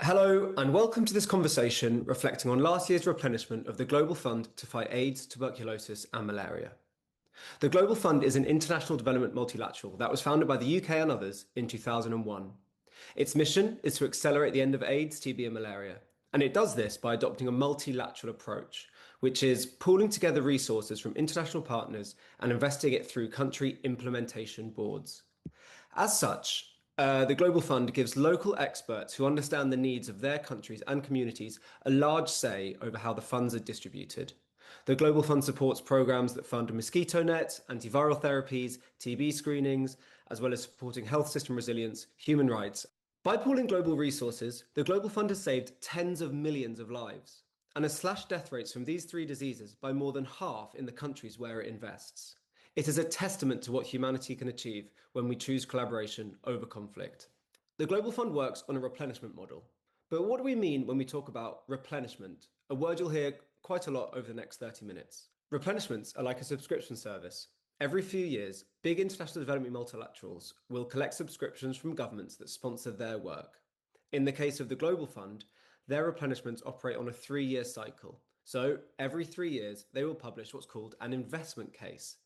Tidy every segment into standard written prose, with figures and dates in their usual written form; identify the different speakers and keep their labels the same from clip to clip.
Speaker 1: Hello, and welcome to this conversation reflecting on last year's replenishment of the Global Fund to fight AIDS, tuberculosis, and malaria. The Global Fund is an international development multilateral that was founded by the UK and others in 2001. Its mission is to accelerate the end of AIDS, TB, and malaria, and it does this by adopting a multilateral approach, which is pooling together resources from international partners and investing it through country implementation boards. As such, the Global Fund gives local experts who understand the needs of their countries and communities a large say over how the funds are distributed. The Global Fund supports programs that fund mosquito nets, antiviral therapies, TB screenings, as well as supporting health system resilience, human rights. By pooling global resources, the Global Fund has saved tens of millions of lives and has slashed death rates from these three diseases by more than half in the countries where it invests. It is a testament to what humanity can achieve when we choose collaboration over conflict. The Global Fund works on a replenishment model. But what do we mean when we talk about replenishment? A word you'll hear quite a lot over the next 30 minutes. Replenishments are like a subscription service. Every few years, big international development multilaterals will collect subscriptions from governments that sponsor their work. In the case of the Global Fund, their replenishments operate on a 3-year cycle. So every 3 years, they will publish what's called an investment case.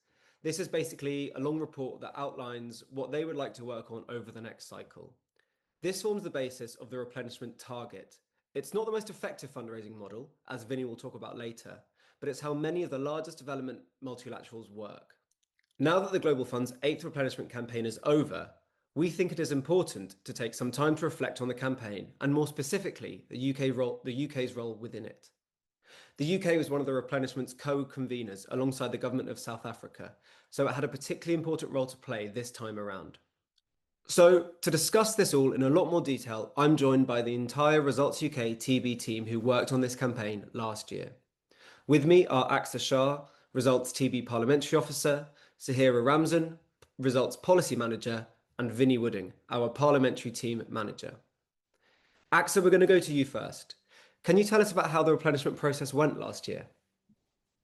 Speaker 1: This is basically a long report that outlines what they would like to work on over the next cycle. This forms the basis of the replenishment target. It's not the most effective fundraising model, as Vinny will talk about later, but it's how many of the largest development multilaterals work. Now that the Global Fund's 8th replenishment campaign is over, we think it is important to take some time to reflect on the campaign, and more specifically, the UK's role within it. The UK was one of the replenishment's co-conveners alongside the government of South Africa, so it had a particularly important role to play this time around. So, to discuss this all in a lot more detail, I'm joined by the entire Results UK TB team who worked on this campaign last year. With me are Aksa Shah, Results TB Parliamentary Officer, Sahira Ramzan, Results Policy Manager, and Vinny Wooding, our Parliamentary Team Manager. Aksa, we're going to go to you first. Can you tell us about how the replenishment process went last year?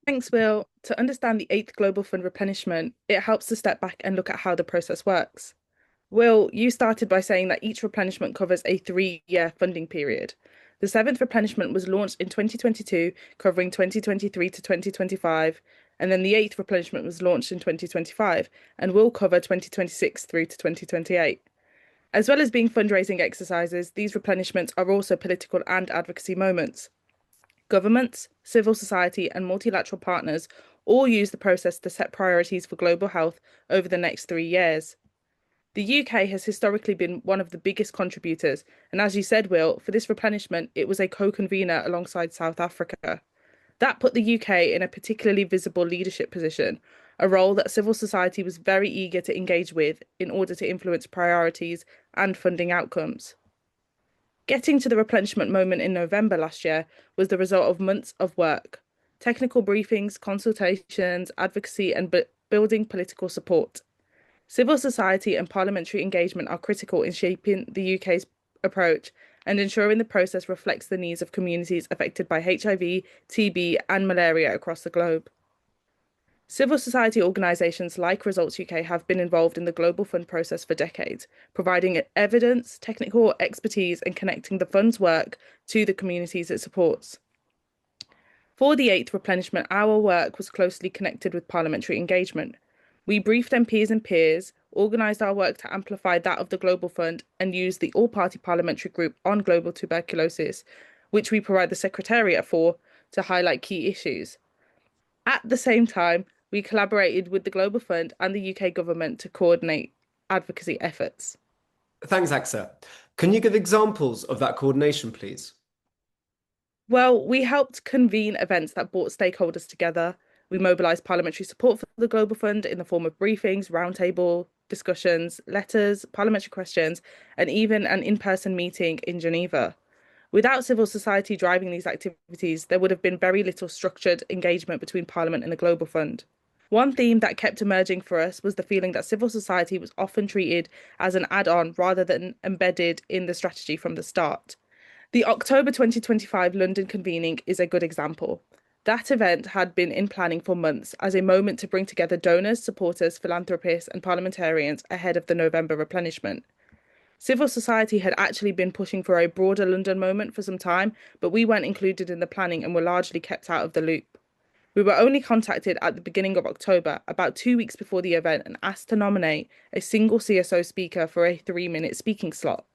Speaker 2: Thanks, Will. To understand the 8th Global Fund replenishment, it helps to step back and look at how the process works. Will, you started by saying that each replenishment covers a 3-year funding period. The 7th replenishment was launched in 2022, covering 2023 to 2025, and then the 8th replenishment was launched in 2025 and will cover 2026 through to 2028. As well as being fundraising exercises, these replenishments are also political and advocacy moments. Governments, civil society, and multilateral partners all use the process to set priorities for global health over the next 3 years. The UK has historically been one of the biggest contributors, and as you said, Will, for this replenishment, it was a co-convener alongside South Africa. That put the UK in a particularly visible leadership position, a role that civil society was very eager to engage with in order to influence priorities and funding outcomes. Getting to the replenishment moment in November last year was the result of months of work, technical briefings, consultations, advocacy, and building political support. Civil society and parliamentary engagement are critical in shaping the UK's approach and ensuring the process reflects the needs of communities affected by HIV, TB, and malaria across the globe. Civil society organisations like Results UK have been involved in the Global Fund process for decades, providing evidence, technical expertise, and connecting the fund's work to the communities it supports. For the 8th replenishment, our work was closely connected with parliamentary engagement. We briefed MPs and peers, organised our work to amplify that of the Global Fund, and used the all-party parliamentary group on global tuberculosis, which we provide the Secretariat for, to highlight key issues. At the same time, we collaborated with the Global Fund and the UK government to coordinate advocacy efforts.
Speaker 1: Thanks, Aksa. Can you give examples of that coordination, please?
Speaker 2: Well, we helped convene events that brought stakeholders together. We mobilised parliamentary support for the Global Fund in the form of briefings, roundtable discussions, letters, parliamentary questions, and even an in-person meeting in Geneva. Without civil society driving these activities, there would have been very little structured engagement between Parliament and the Global Fund. One theme that kept emerging for us was the feeling that civil society was often treated as an add-on rather than embedded in the strategy from the start. The October 2025 London convening is a good example. That event had been in planning for months as a moment to bring together donors, supporters, philanthropists, and parliamentarians ahead of the November replenishment. Civil society had actually been pushing for a broader London moment for some time, but we weren't included in the planning and were largely kept out of the loop. We were only contacted at the beginning of October, about 2 weeks before the event, and asked to nominate a single CSO speaker for a 3-minute speaking slot.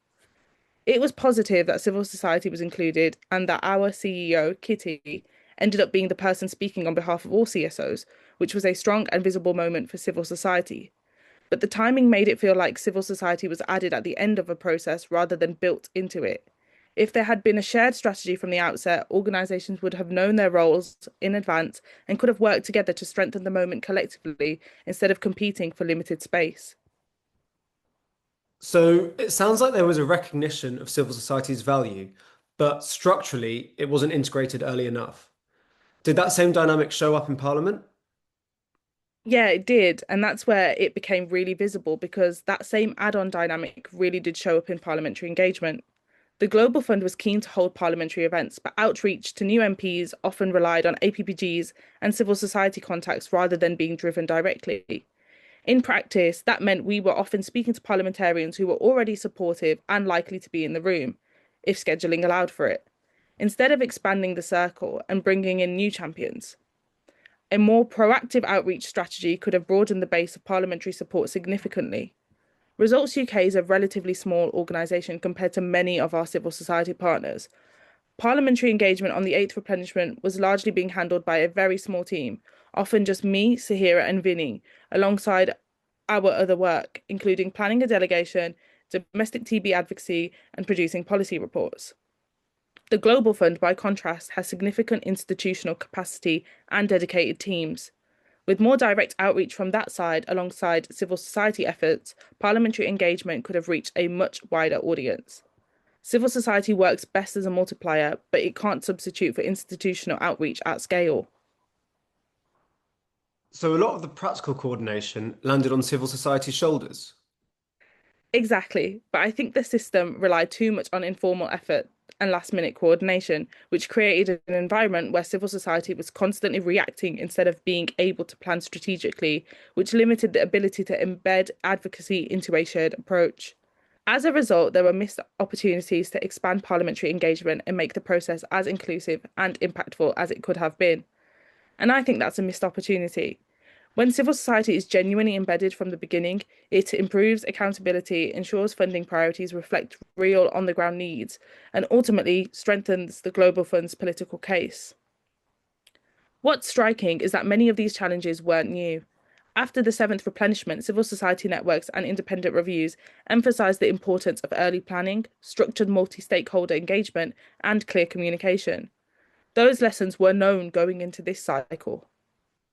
Speaker 2: It was positive that civil society was included and that our CEO, Kitty, ended up being the person speaking on behalf of all CSOs, which was a strong and visible moment for civil society. But the timing made it feel like civil society was added at the end of a process rather than built into it. If there had been a shared strategy from the outset, organisations would have known their roles in advance and could have worked together to strengthen the moment collectively instead of competing for limited space.
Speaker 1: So it sounds like there was a recognition of civil society's value, but structurally it wasn't integrated early enough. Did that same dynamic show up in Parliament?
Speaker 2: Yeah, it did. And that's where it became really visible because that same add-on dynamic really did show up in parliamentary engagement. The Global Fund was keen to hold parliamentary events, but outreach to new MPs often relied on APPGs and civil society contacts rather than being driven directly. In practice, that meant we were often speaking to parliamentarians who were already supportive and likely to be in the room, if scheduling allowed for it, instead of expanding the circle and bringing in new champions. A more proactive outreach strategy could have broadened the base of parliamentary support significantly. Results UK is a relatively small organisation compared to many of our civil society partners. Parliamentary engagement on the 8th replenishment was largely being handled by a very small team, often just me, Sahira, and Vinny, alongside our other work, including planning a delegation, domestic TB advocacy, and producing policy reports. The Global Fund, by contrast, has significant institutional capacity and dedicated teams. With more direct outreach from that side alongside civil society efforts, parliamentary engagement could have reached a much wider audience. Civil society works best as a multiplier, but it can't substitute for institutional outreach at scale.
Speaker 1: So a lot of the practical coordination landed on civil society's shoulders.
Speaker 2: Exactly, but I think the system relied too much on informal effort and last minute coordination, which created an environment where civil society was constantly reacting instead of being able to plan strategically, which limited the ability to embed advocacy into a shared approach. As a result, there were missed opportunities to expand parliamentary engagement and make the process as inclusive and impactful as it could have been. And I think that's a missed opportunity. When civil society is genuinely embedded from the beginning, it improves accountability, ensures funding priorities reflect real on the ground needs, and ultimately strengthens the Global Fund's political case. What's striking is that many of these challenges weren't new. After the 7th replenishment, civil society networks and independent reviews emphasised the importance of early planning, structured multi stakeholder engagement, and clear communication. Those lessons were known going into this cycle.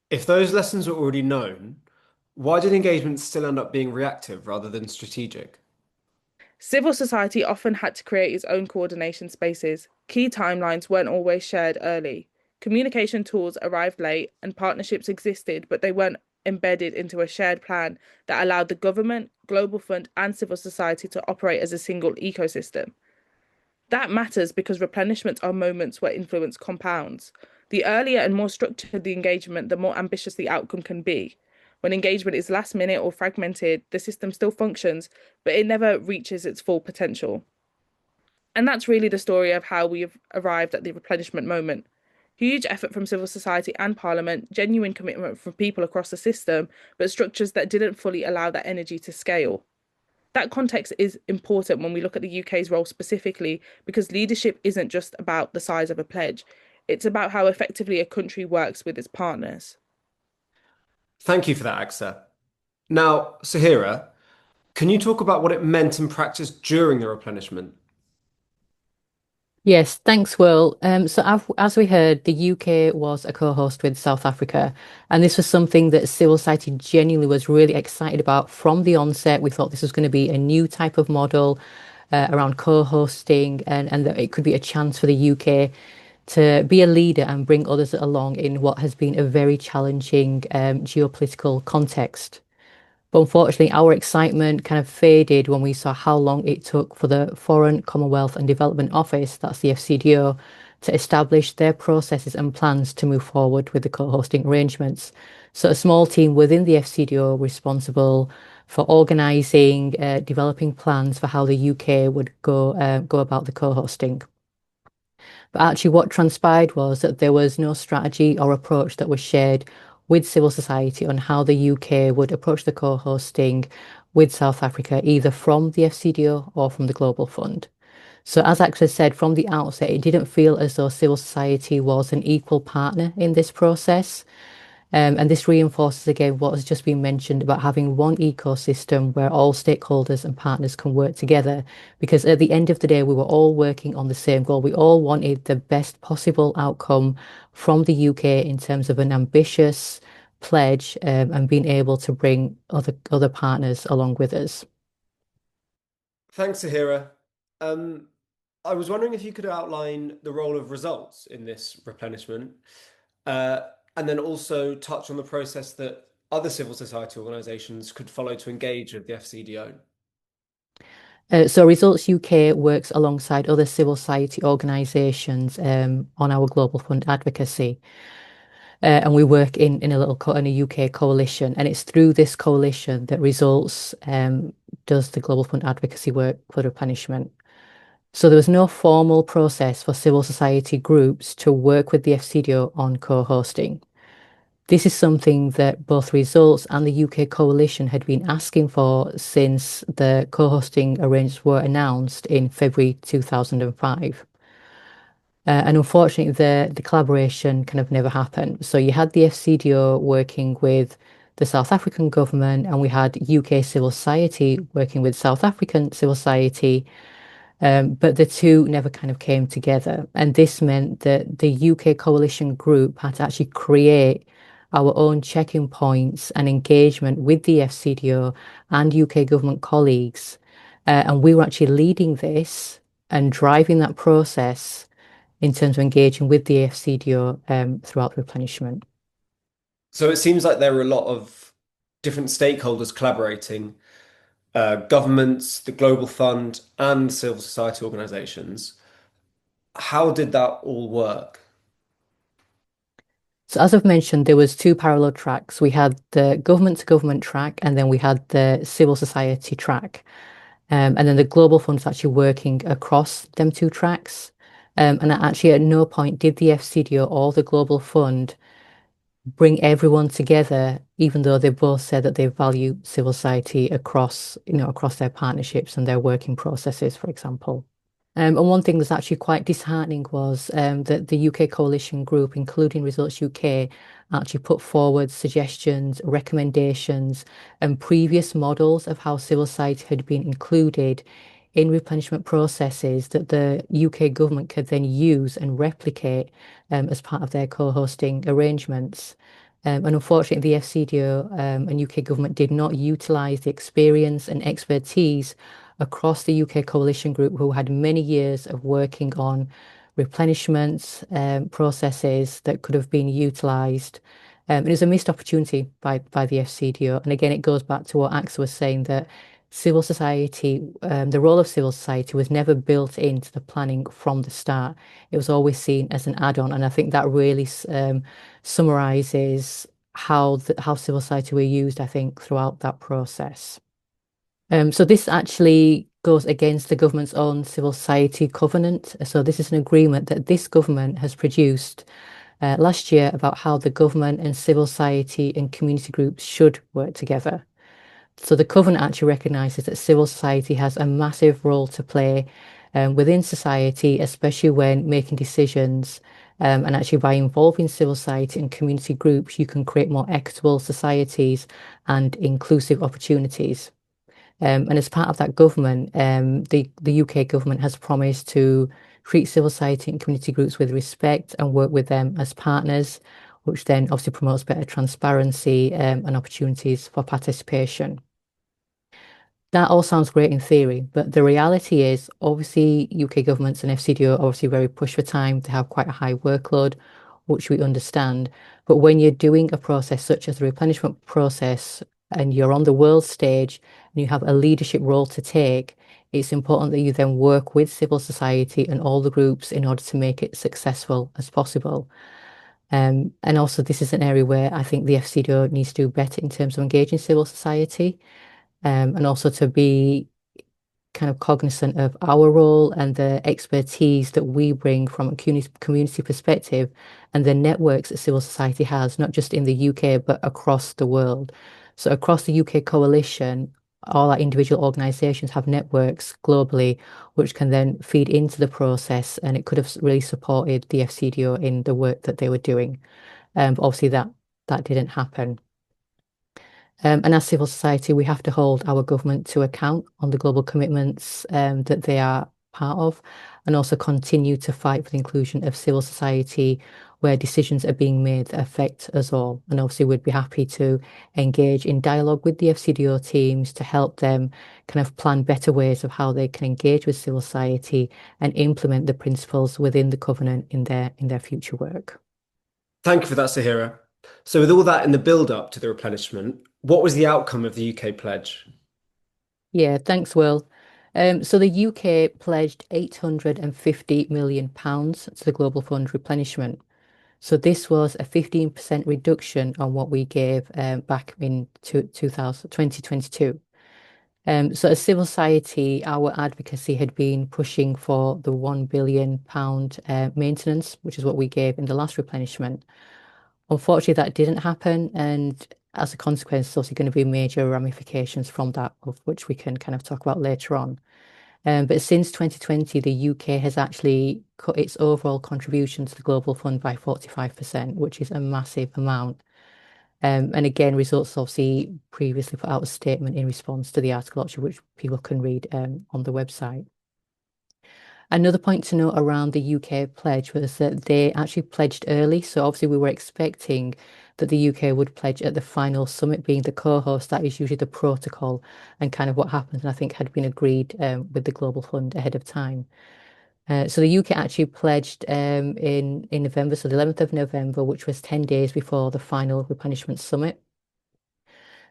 Speaker 1: If those lessons were already known, why did engagement still end up being reactive rather than strategic?
Speaker 2: Civil society often had to create its own coordination spaces. Key timelines weren't always shared early. Communication tools arrived late, and partnerships existed, but they weren't embedded into a shared plan that allowed the government, Global Fund, and civil society to operate as a single ecosystem. That matters because replenishments are moments where influence compounds. The earlier and more structured the engagement, the more ambitious the outcome can be. When engagement is last minute or fragmented, the system still functions, but it never reaches its full potential. And that's really the story of how we've arrived at the replenishment moment. Huge effort from civil society and parliament, genuine commitment from people across the system, but structures that didn't fully allow that energy to scale. That context is important when we look at the UK's role specifically, because leadership isn't just about the size of a pledge, it's about how effectively a country works with its partners.
Speaker 1: Thank you for that, AXA. Now, Sahira, can you talk about what it meant in practice during the replenishment?
Speaker 3: Yes, thanks, Will. As we heard, the UK was a co-host with South Africa, and this was something that civil society genuinely was really excited about from the onset. We thought this was going to be a new type of model around co-hosting, and that it could be a chance for the UK to be a leader and bring others along in what has been a very challenging geopolitical context. But unfortunately, our excitement kind of faded when we saw how long it took for the Foreign, Commonwealth and Development Office, that's the FCDO, to establish their processes and plans to move forward with the co-hosting arrangements. So a small team within the FCDO responsible for organising, developing plans for how the UK would go about the co-hosting. But actually, what transpired was that there was no strategy or approach that was shared with civil society on how the UK would approach the co-hosting with South Africa, either from the FCDO or from the Global Fund. So, as Axel said from the outset, it didn't feel as though civil society was an equal partner in this process. And this reinforces again what has just been mentioned about having one ecosystem where all stakeholders and partners can work together. Because at the end of the day, we were all working on the same goal. We all wanted the best possible outcome from the UK in terms of an ambitious pledge, and being able to bring other partners along with us.
Speaker 1: Thanks, Sahira. Um, I was wondering if you could outline the role of results in this replenishment, uh, and then also touch on the process that other civil society organisations could follow to engage with the FCDO.
Speaker 3: So Results UK works alongside other civil society organisations on our Global Fund advocacy. And we work in a UK coalition, and it's through this coalition that Results does the Global Fund advocacy work for replenishment. So there was no formal process for civil society groups to work with the FCDO on co-hosting. This is something that both Results and the UK coalition had been asking for since the co-hosting arrangements were announced in February 2005. And unfortunately, the collaboration kind of never happened. So you had the FCDO working with the South African government, and we had UK civil society working with South African civil society, but the two never kind of came together. And this meant that the UK coalition group had to actually create our own checking points and engagement with the FCDO and UK government colleagues. And we were actually leading this and driving that process in terms of engaging with the FCDO throughout the replenishment.
Speaker 1: So it seems like there were a lot of different stakeholders collaborating, governments, the Global Fund, and civil society organisations. How did that all work?
Speaker 3: So as I've mentioned, there was two parallel tracks. We had the government to government track, and then we had the civil society track. And then the Global Fund is actually working across them two tracks. And actually, at no point did the FCDO or the Global Fund bring everyone together, even though they both said that they value civil society across their partnerships and their working processes, for example. And one thing that's actually quite disheartening was that the UK coalition group, including Results UK, actually put forward suggestions, recommendations, and previous models of how civil society had been included in replenishment processes that the UK government could then use and replicate as part of their co-hosting arrangements. And unfortunately, the FCDO and UK government did not utilise the experience and expertise across the UK coalition group, who had many years of working on replenishments processes that could have been utilised. It was a missed opportunity by the FCDO. And again, it goes back to what Axel was saying, that civil society, the role of civil society was never built into the planning from the start. It was always seen as an add-on. And I think that really summarises how civil society were used, I think, throughout that process. So this actually goes against the government's own civil society covenant. So this is an agreement that this government has produced last year about how the government and civil society and community groups should work together. So the covenant actually recognises that civil society has a massive role to play within society, especially when making decisions. And actually, by involving civil society and community groups, you can create more equitable societies and inclusive opportunities. And as part of that government, the UK government has promised to treat civil society and community groups with respect and work with them as partners, which then obviously promotes better transparency and opportunities for participation. That all sounds great in theory, but the reality is obviously UK governments and FCDO are obviously very pushed for time. They have quite a high workload, which we understand. But when you're doing a process such as the replenishment process and you're on the world stage and you have a leadership role to take, it's important that you then work with civil society and all the groups in order to make it successful as possible. And also, this is an area where I think the FCDO needs to do better in terms of engaging civil society. and also to be kind of cognizant of our role and the expertise that we bring from a community perspective and the networks that civil society has, not just in the UK, but across the world. So across the UK coalition, all our individual organisations have networks globally, which can then feed into the process, and it could have really supported the FCDO in the work that they were doing. But obviously that didn't happen. And as civil society, we have to hold our government to account on the global commitments that they are part of, and also continue to fight for the inclusion of civil society where decisions are being made that affect us all. And obviously, we'd be happy to engage in dialogue with the FCDO teams to help them kind of plan better ways of how they can engage with civil society and implement the principles within the covenant in their future work.
Speaker 1: Thank you for that, Sahira. So, with all that in the build-up to the replenishment, what was the outcome of the UK pledge?
Speaker 3: Yeah, thanks, Will. So the UK pledged £850 million to the Global Fund replenishment. So this was a 15% reduction on what we gave back in 2022. So as civil society, our advocacy had been pushing for the £1 billion maintenance, which is what we gave in the last replenishment. Unfortunately, that didn't happen, and as a consequence, there's also going to be major ramifications from that, of which we can kind of talk about later on. But since 2020, the UK has actually cut its overall contribution to the Global Fund by 45%, which is a massive amount. And again, results obviously previously put out a statement in response to the article, which people can read on the website. Another point to note around the UK pledge was that they actually pledged early. So obviously we were expecting that the UK would pledge at the final summit, being the co-host. That is usually the protocol and kind of what happens, and I think had been agreed with the Global Fund ahead of time. So the UK actually pledged in November, so the 11th of November, which was 10 days before the final replenishment summit.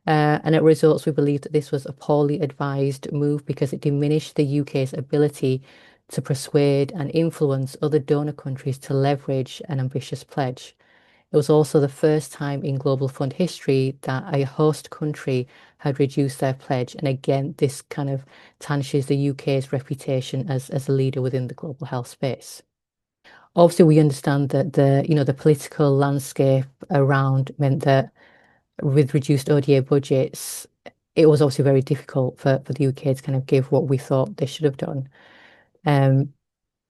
Speaker 3: And at results, we believe that this was a poorly advised move because it diminished the UK's ability to persuade and influence other donor countries to leverage an ambitious pledge. It was also the first time in Global Fund history that a host country had reduced their pledge. And again, this kind of tarnishes the UK's reputation as a leader within the global health space. Obviously, we understand that the political landscape around meant that with reduced ODA budgets, it was obviously very difficult for the UK to kind of give what we thought they should have done.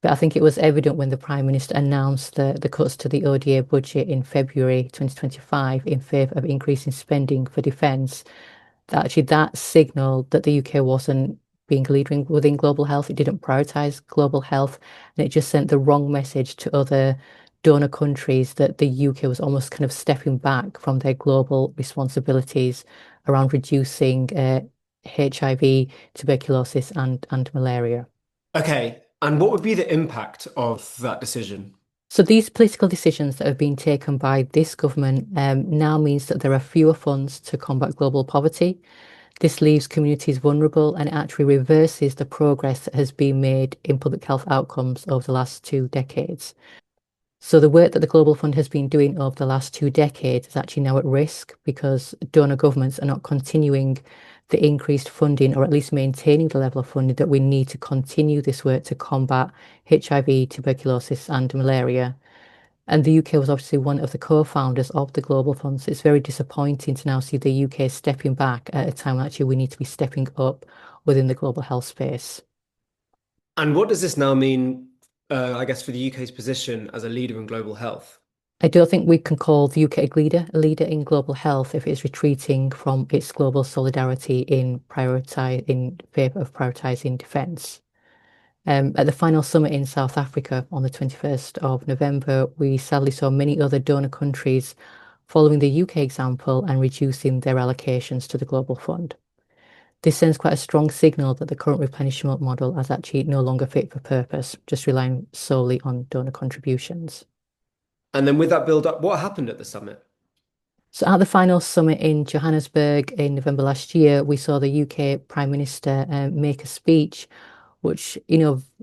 Speaker 3: But I think it was evident when the Prime Minister announced the cuts to the ODA budget in February 2025 in favour of increasing spending for defence, that actually that signalled that the UK wasn't being a leader within global health. It didn't prioritise global health, and it just sent the wrong message to other donor countries that the UK was almost kind of stepping back from their global responsibilities around reducing HIV, tuberculosis, and malaria.
Speaker 1: Okay, and what would be the impact of that decision?
Speaker 3: So these political decisions that have been taken by this government now means that there are fewer funds to combat global poverty. This leaves communities vulnerable and actually reverses the progress that has been made in public health outcomes over the last 2 decades. So the work that the Global Fund has been doing over the last 2 decades is actually now at risk because donor governments are not continuing the increased funding, or at least maintaining the level of funding that we need to continue this work to combat HIV, tuberculosis, and malaria. And the UK was obviously one of the co-founders of the Global Fund. So it's very disappointing to now see the UK stepping back at a time when actually we need to be stepping up within the global health space.
Speaker 1: And what does this now mean, I guess, for the UK's position as a leader in global health?
Speaker 3: I don't think we can call the UK a leader in global health if it's retreating from its global solidarity in favour of prioritising defence. At the final summit in South Africa on the 21st of November, we sadly saw many other donor countries following the UK example and reducing their allocations to the Global Fund. This sends quite a strong signal that the current replenishment model is actually no longer fit for purpose, just relying solely on donor contributions.
Speaker 1: And then with that build-up, what happened at the summit?
Speaker 3: So at the final summit in Johannesburg in November last year, we saw the UK Prime Minister make a speech which,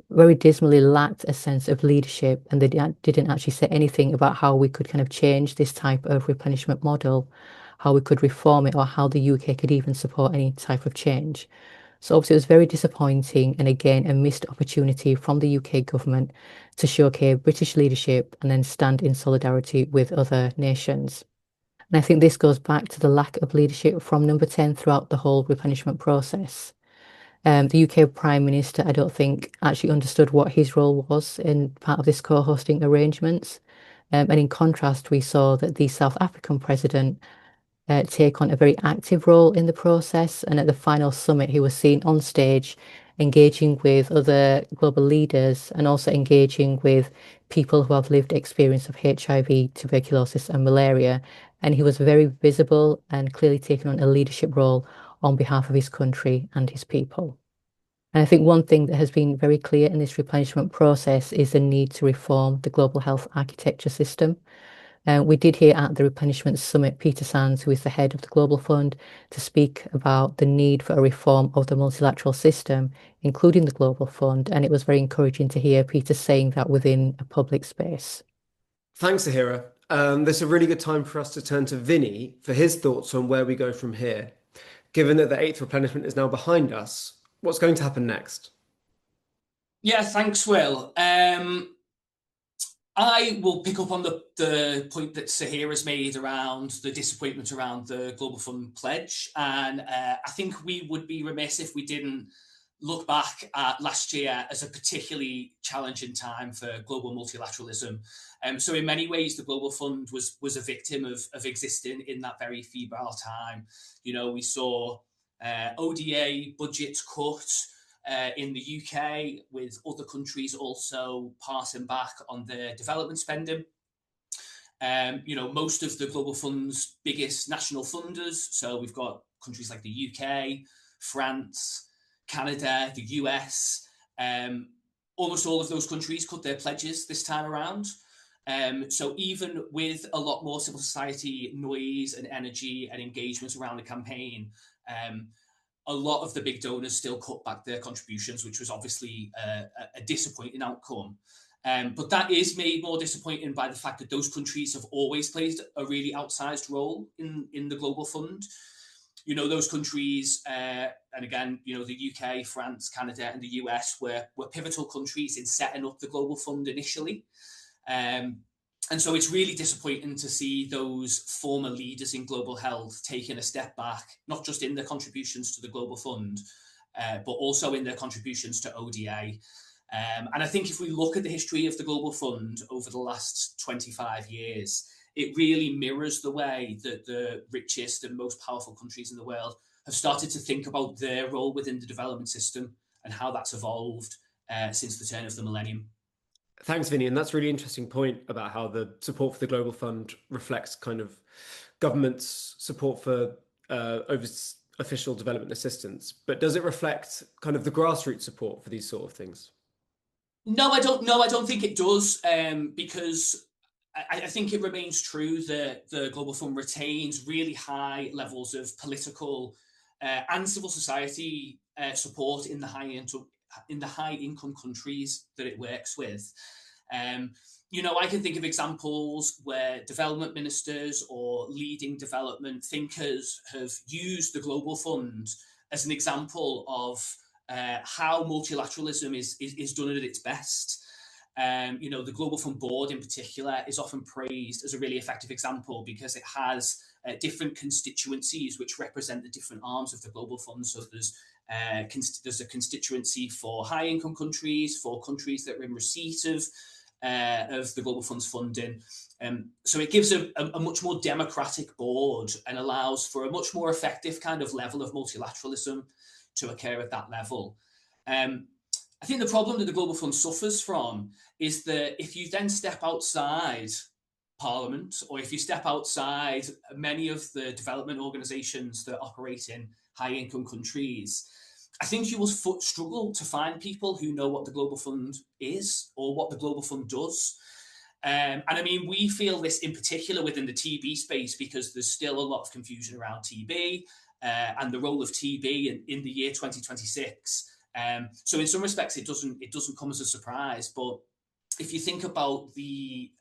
Speaker 3: very dismally lacked a sense of leadership, and they didn't actually say anything about how we could kind of change this type of replenishment model. how we could reform it or how the UK could even support any type of change. So obviously it was very disappointing and again a missed opportunity from the UK government to showcase British leadership and then stand in solidarity with other nations. And I think this goes back to the lack of leadership from Number 10 throughout the whole replenishment process. The UK Prime Minister, I don't think, actually understood what his role was in part of this co-hosting arrangements. And in contrast, we saw that the South African president take on a very active role in the process. And at the final summit, he was seen on stage engaging with other global leaders and also engaging with people who have lived experience of HIV, tuberculosis, and malaria. And he was very visible and clearly taking on a leadership role on behalf of his country and his people. And I think one thing that has been very clear in this replenishment process is the need to reform the global health architecture system. We did hear at the Replenishment Summit Peter Sands, who is the head of the Global Fund, to speak about the need for a reform of the multilateral system, including the Global Fund. And it was very encouraging to hear Peter saying that within a public space.
Speaker 1: Thanks, Zahira. This is a really good time for us to turn to Vinny for his thoughts on where we go from here. Given that the eighth replenishment is now behind us, what's going to happen next?
Speaker 4: Yeah, thanks, Will. I will pick up on the point that Sahir has made around the disappointment around the Global Fund pledge. And I think we would be remiss if we didn't look back at last year as a particularly challenging time for global multilateralism. So in many ways, the Global Fund was a victim of existing in that very febrile time. You know, we saw ODA budgets cut, in the UK, with other countries also passing back on their development spending. You know, most of the Global Fund's biggest national funders, so we've got countries like the UK, France, Canada, the US, almost all of those countries cut their pledges this time around. So even with a lot more civil society noise and energy and engagement around the campaign, a lot of the big donors still cut back their contributions, which was obviously a disappointing outcome. But that is made more disappointing by the fact that those countries have always played a really outsized role in the Global Fund. You know, those countries, and again, you know, the UK, France, Canada, and the US were pivotal countries in setting up the Global Fund initially. And so it's really disappointing to see those former leaders in global health taking a step back, not just in their contributions to the Global Fund, but also in their contributions to ODA. And I think if we look at the history of the Global Fund over the last 25 years, it really mirrors the way that the richest and most powerful countries in the world have started to think about their role within the development system and how that's evolved since the turn of the millennium.
Speaker 1: Thanks, Vinny. And that's a really interesting point about how the support for the Global Fund reflects kind of government's support for official development assistance. But does it reflect kind of the grassroots support for these sort of things?
Speaker 4: No, I don't. No, I don't think it does, because I think it remains true that the Global Fund retains really high levels of political and civil society support in the high income countries that it works with. You know, I can think of examples where development ministers or leading development thinkers have used the Global Fund as an example of how multilateralism is done at its best. You know, the Global Fund board in particular is often praised as a really effective example because it has different constituencies which represent the different arms of the Global Fund. So there's a constituency for high income countries, for countries that are in receipt of the Global Fund's funding. So it gives a much more democratic board and allows for a much more effective kind of level of multilateralism to occur at that level. I think the problem that the Global Fund suffers from is that if you then step outside Parliament, or if you step outside many of the development organisations that operate in high-income countries, I think you will struggle to find people who know what the Global Fund is or what the Global Fund does. And I mean, we feel this in particular within the TB space because there's still a lot of confusion around TB and the role of TB in the year 2026. So in some respects, it doesn't come as a surprise. But if you think about the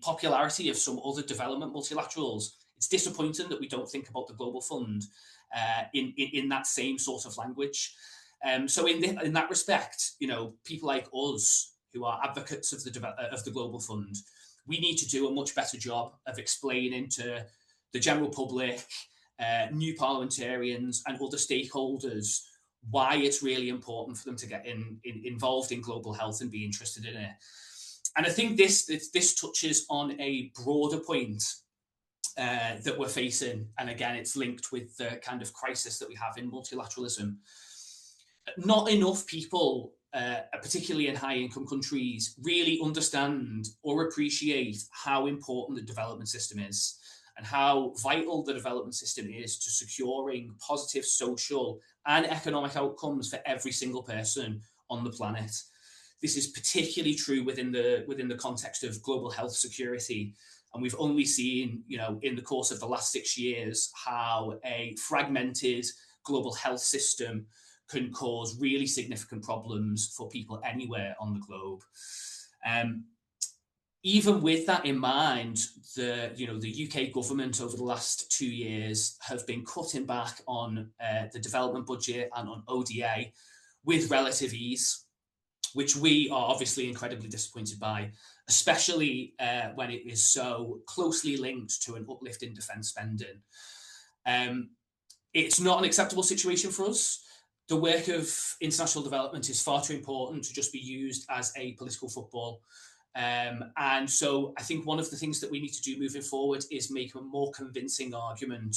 Speaker 4: popularity of some other development multilaterals, It's disappointing that we don't think about the Global Fund in that same sort of language. So in that respect, people like us who are advocates of the Global Fund, we need to do a much better job of explaining to the general public, new parliamentarians and other stakeholders why it's really important for them to get involved in global health and be interested in it. And I think this touches on a broader point that we're facing. And again, it's linked with the kind of crisis that we have in multilateralism. Not enough people, particularly in high-income countries, really understand or appreciate how important the development system is and how vital the development system is to securing positive social and economic outcomes for every single person on the planet. This is particularly true within the context of global health security. And we've only seen, in the course of the last 6 years, how a fragmented global health system can cause really significant problems for people anywhere on the globe. Even with that in mind, the UK government over the last 2 years have been cutting back on the development budget and on ODA with relative ease, which we are obviously incredibly disappointed by, especially when it is so closely linked to an uplift in defence spending. It's not an acceptable situation for us. The work of international development is far too important to just be used as a political football. And so I think one of the things that we need to do moving forward is make a more convincing argument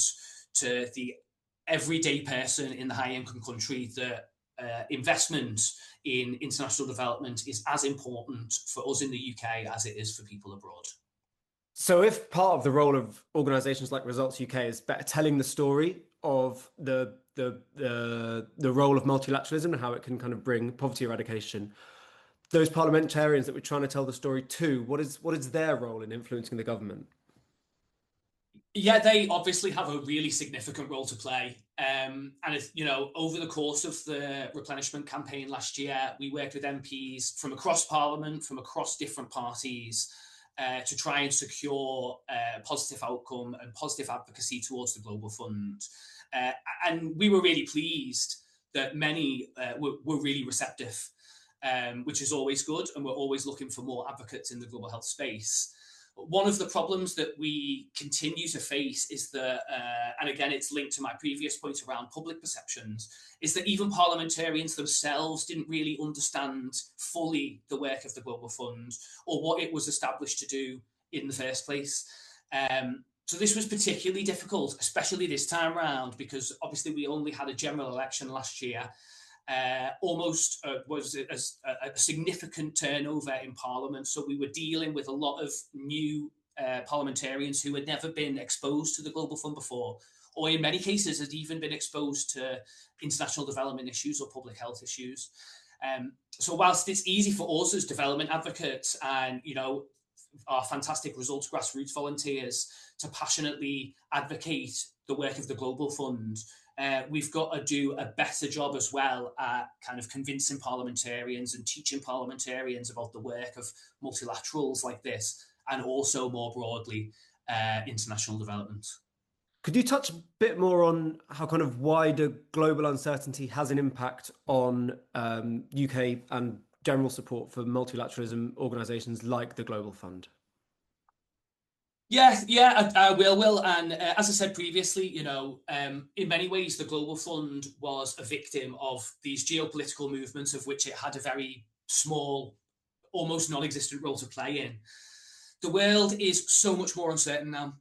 Speaker 4: to the everyday person in the high-income country that investment in international development is as important for us in the UK as it is for people abroad.
Speaker 1: So if part of the role of organisations like Results UK is better telling the story of the role of multilateralism and how it can kind of bring poverty eradication, those parliamentarians that we're trying to tell the story to, what is their role in influencing the government?
Speaker 4: Yeah, they obviously have a really significant role to play. And over the course of the replenishment campaign last year, we worked with MPs from across Parliament, from across different parties, to try and secure positive outcome and positive advocacy towards the Global Fund. And we were really pleased that many were really receptive, which is always good. And we're always looking for more advocates in the global health space. One of the problems that we continue to face is that, and again, it's linked to my previous point around public perceptions, is that even parliamentarians themselves didn't really understand fully the work of the Global Fund or what it was established to do in the first place. So this was particularly difficult, especially this time around, because obviously we only had a general election last year. Was a significant turnover in Parliament. So we were dealing with a lot of new parliamentarians who had never been exposed to the Global Fund before, or in many cases had even been exposed to international development issues or public health issues. So whilst it's easy for us as development advocates and, our fantastic Results grassroots volunteers to passionately advocate the work of the Global Fund, we've got to do a better job as well at kind of convincing parliamentarians and teaching parliamentarians about the work of multilaterals like this, and also more broadly, international development.
Speaker 1: Could you touch a bit more on how kind of wider global uncertainty has an impact on UK and general support for multilateralism organisations like the Global Fund?
Speaker 4: Yeah, I will. And as I said previously, in many ways, the Global Fund was a victim of these geopolitical movements of which it had a very small, almost non-existent role to play in. The world is so much more uncertain now.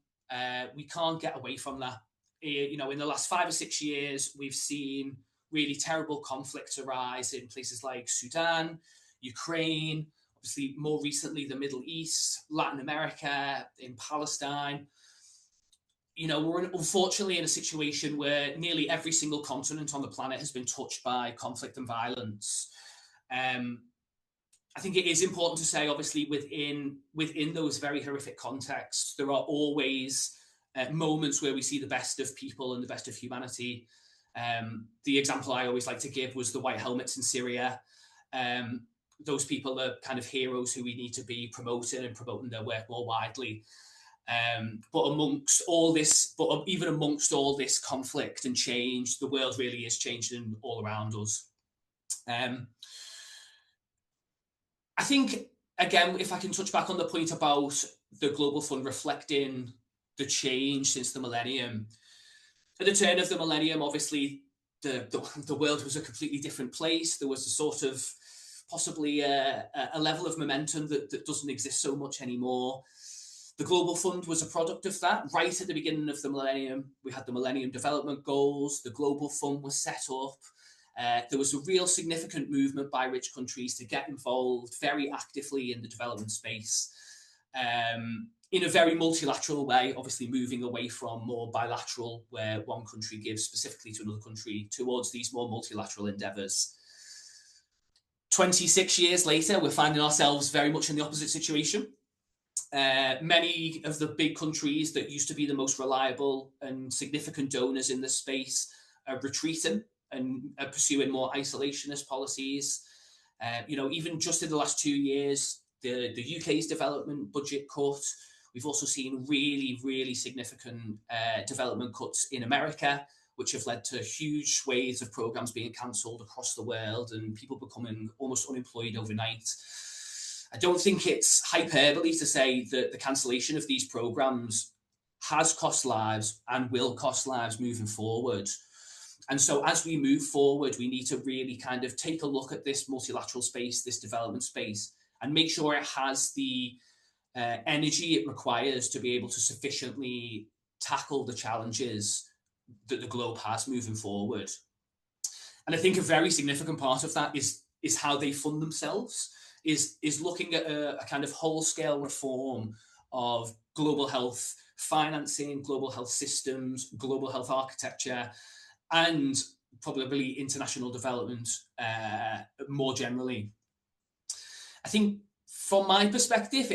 Speaker 4: We can't get away from that. In the last 5 or 6 years, we've seen really terrible conflicts arise in places like Sudan, Ukraine, obviously more recently the Middle East, Latin America, in Palestine. We're unfortunately in a situation where nearly every single continent on the planet has been touched by conflict and violence. I think it is important to say, obviously, within those very horrific contexts, there are always moments where we see the best of people and the best of humanity. The example I always like to give was the white helmets in Syria. Those people are kind of heroes who we need to be promoting and promoting their work more widely. But amongst all this, but even amongst all this conflict and change, the world really is changing all around us. I think, again, if I can touch back on the point about the Global Fund reflecting the change since the millennium. At the turn of the millennium, obviously, the world was a completely different place. There was a sort of possibly a level of momentum that doesn't exist so much anymore. The Global Fund was a product of that. Right at the beginning of the millennium, we had the Millennium Development Goals. The Global Fund was set up. There was a real significant movement by rich countries to get involved very actively in the development space in a very multilateral way, obviously moving away from more bilateral, where one country gives specifically to another country, towards these more multilateral endeavours. 26 years later, we're finding ourselves very much in the opposite situation. Many of the big countries that used to be the most reliable and significant donors in this space are retreating and are pursuing more isolationist policies. Even just in the last 2 years, the UK's development budget cut. We've also seen really, really significant development cuts in America, which have led to huge swathes of programs being cancelled across the world and people becoming almost unemployed overnight. I don't think it's hyperbole to say that the cancellation of these programs has cost lives and will cost lives moving forward. And so as we move forward, we need to really kind of take a look at this multilateral space, this development space, and make sure it has the energy it requires to be able to sufficiently tackle the challenges that the globe has moving forward. And I think a very significant part of that is how they fund themselves, is looking at a kind of whole-scale reform of global health financing, global health systems, global health architecture, and probably international development more generally. I think from my perspective,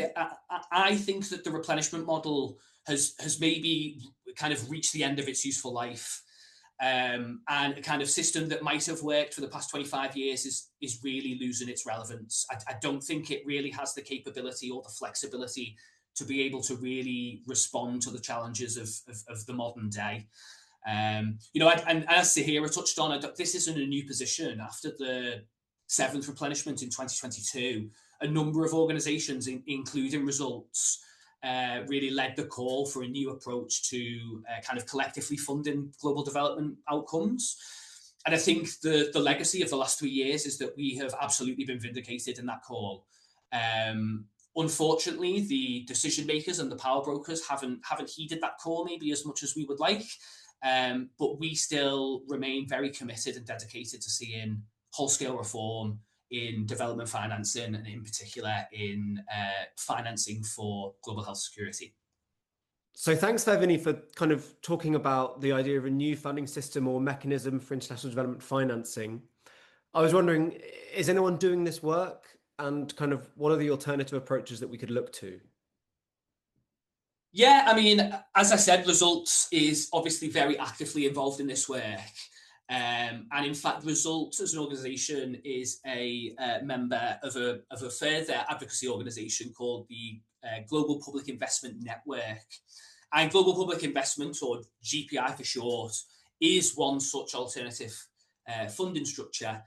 Speaker 4: I think that the replenishment model has maybe kind of reached the end of its useful life. And a kind of system that might have worked for the past 25 years is really losing its relevance. I don't think it really has the capability or the flexibility to be able to really respond to the challenges of the modern day. And as Sahira touched on, this isn't a new position. After the 7th replenishment in 2022, a number of organisations, including Results, really led the call for a new approach to kind of collectively funding global development outcomes. And I think the legacy of the last 3 years is that we have absolutely been vindicated in that call. Unfortunately, the decision makers and the power brokers haven't heeded that call maybe as much as we would like. But we still remain very committed and dedicated to seeing whole-scale reform in development financing, and in particular in financing for global health security.
Speaker 1: So thanks there, Vinny, for kind of talking about the idea of a new funding system or mechanism for international development financing. I was wondering, is anyone doing this work, and kind of what are the alternative approaches that we could look to?
Speaker 4: Yeah, I mean, as I said, Results is obviously very actively involved in this work. And in fact, Results as an organisation is a member of a further advocacy organisation called the Global Public Investment Network. And Global Public Investment, or GPI for short, is one such alternative funding structure.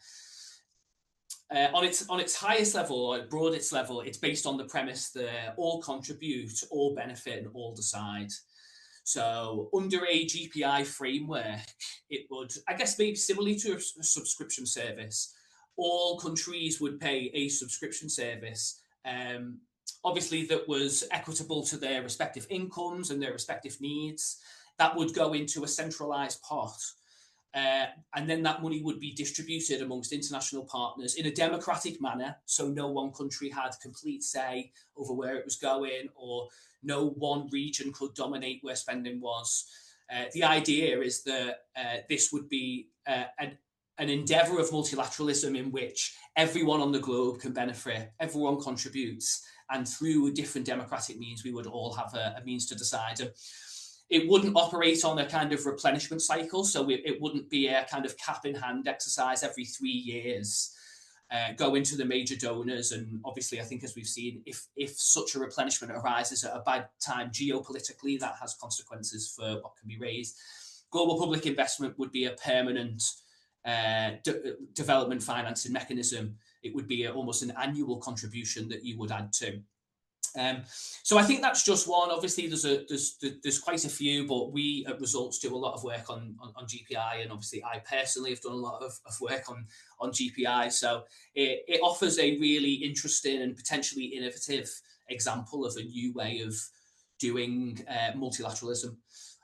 Speaker 4: On its highest level, or broadest level, it's based on the premise that all contribute, all benefit, and all decide. So under a GPI framework, it would, I guess, maybe similarly to a subscription service, all countries would pay a subscription service, obviously that was equitable to their respective incomes and their respective needs. That would go into a centralised pot. And then that money would be distributed amongst international partners in a democratic manner. So no one country had complete say over where it was going, or no one region could dominate where spending was. The idea is that this would be an endeavour of multilateralism in which everyone on the globe can benefit, everyone contributes, and through different democratic means, we would all have a means to decide. And it wouldn't operate on a kind of replenishment cycle, so it wouldn't be a kind of cap in hand exercise every 3 years. go into the major donors. And obviously, I think, as we've seen, if such a replenishment arises at a bad time geopolitically, that has consequences for what can be raised. Global public investment would be a permanent development financing mechanism. It would be almost an annual contribution that you would add to. So I think that's just one. Obviously, there's quite a few, but we at Results do a lot of work on GPI, and obviously I personally have done a lot of work on GPI. So it offers a really interesting and potentially innovative example of a new way of doing multilateralism.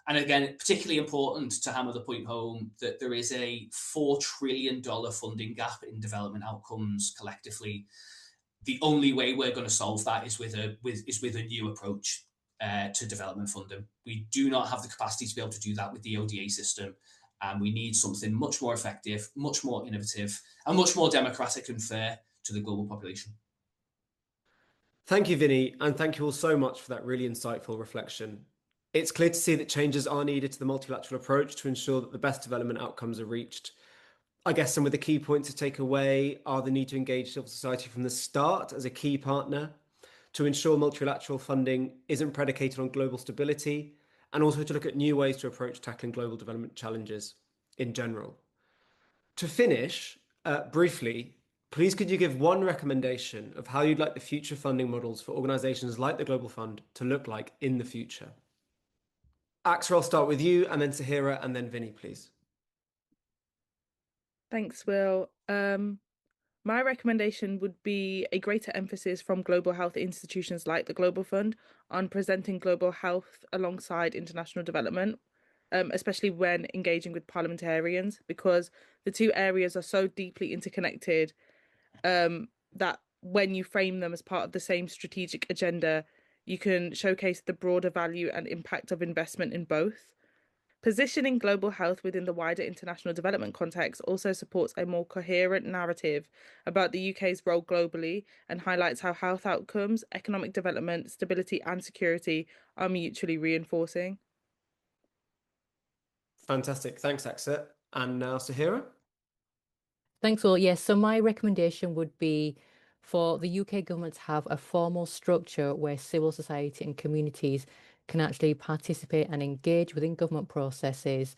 Speaker 4: And again, particularly important to hammer the point home that there is a $4 trillion funding gap in development outcomes collectively. The only way we're going to solve that is with a new approach to development funding. We do not have the capacity to be able to do that with the ODA system, and we need something much more effective, much more innovative, and much more democratic and fair to the global population.
Speaker 1: Thank you, Vinny, and thank you all so much for that really insightful reflection. It's clear to see that changes are needed to the multilateral approach to ensure that the best development outcomes are reached. I guess some of the key points to take away are the need to engage civil society from the start as a key partner, to ensure multilateral funding isn't predicated on global stability, and also to look at new ways to approach tackling global development challenges in general. To finish, briefly, please could you give one recommendation of how you'd like the future funding models for organisations like the Global Fund to look like in the future? Axel, I'll start with you, and then Sahira, and then Vinny, please.
Speaker 2: Thanks, Will. My recommendation would be a greater emphasis from global health institutions like the Global Fund on presenting global health alongside international development, especially when engaging with parliamentarians, because the two areas are so deeply interconnected that when you frame them as part of the same strategic agenda, you can showcase the broader value and impact of investment in both. Positioning global health within the wider international development context also supports a more coherent narrative about the UK's role globally and highlights how health outcomes, economic development, stability, and security are mutually reinforcing.
Speaker 1: Fantastic. Thanks, Axel. And now, Sahira?
Speaker 3: Thanks, Will. Yes, so my recommendation would be for the UK government to have a formal structure where civil society and communities can actually participate and engage within government processes,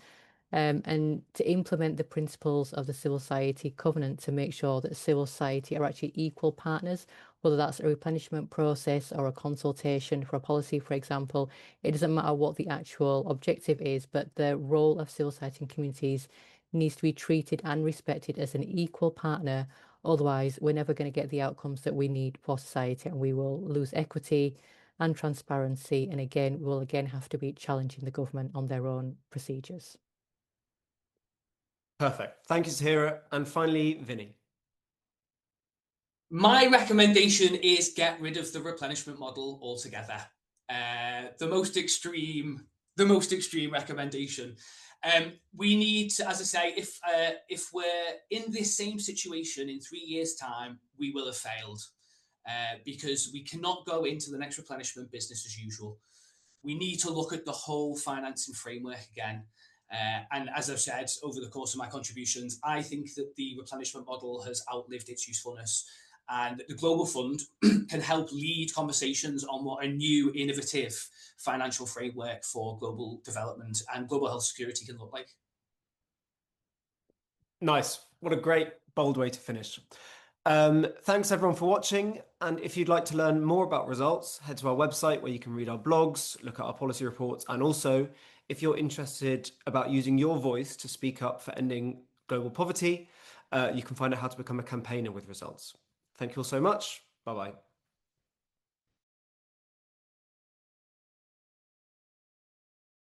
Speaker 3: and to implement the principles of the Civil Society Covenant to make sure that civil society are actually equal partners, whether that's a replenishment process or a consultation for a policy, for example. It doesn't matter what the actual objective is, but the role of civil society and communities needs to be treated and respected as an equal partner. Otherwise, we're never going to get the outcomes that we need for society, and we will lose equity and transparency. And again, we'll again have to be challenging the government on their own procedures.
Speaker 1: Perfect. Thank you, Sahira. And finally, Vinny.
Speaker 4: My recommendation is get rid of the replenishment model altogether. The most extreme recommendation. We need to, as I say, if we're in this same situation in 3 years' time, we will have failed, because we cannot go into the next replenishment business as usual. We need to look at the whole financing framework again. And as I've said over the course of my contributions, I think that the replenishment model has outlived its usefulness, and the Global Fund can help lead conversations on what a new, innovative financial framework for global development and global health security can look like.
Speaker 1: Nice. What a great, bold way to finish. Thanks everyone for watching. And if you'd like to learn more about Results, head to our website where you can read our blogs, look at our policy reports, and also, if you're interested about using your voice to speak up for ending global poverty, you can find out how to become a campaigner with Results. Thank you all so much. Bye-bye.